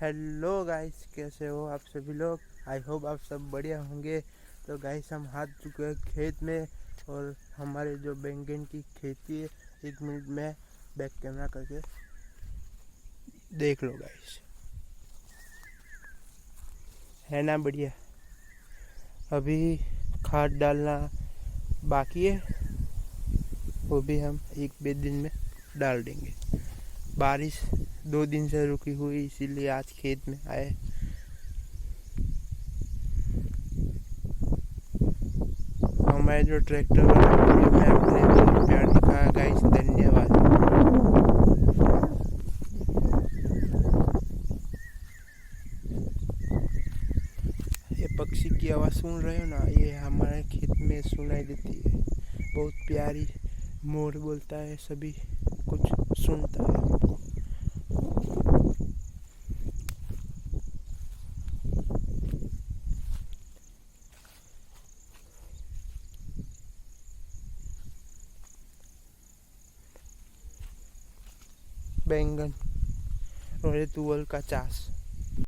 Hello guys, कैसे हो आप सभी लोग। आई होप आप सब बढ़िया होंगे। तो गाइस, हम हाथ चुके हैं खेत में और हमारे जो बैंगन की खेती है, 1 मिनट में बैक कैमरा करके देख लो गाइस। है ना बढ़िया। अभी खाद डालना बाकी है, वो भी हम 1-2 दिन में डाल देंगे। बारिश 2 दिन से रुकी हुई, इसीलिए आज खेत में आए। हमारे जो ट्रैक्टर वाला वीडियो में आपने बहुत प्यार दिखाया गाइस, धन्यवाद। ये पक्षी की आवाज़ सुन रहे हो ना, ये हमारे खेत में सुनाई देती है। बहुत प्यारी मोर बोलता है, सभी कुछ सुनता है हमको। बैंगन और ये तुअल का चास।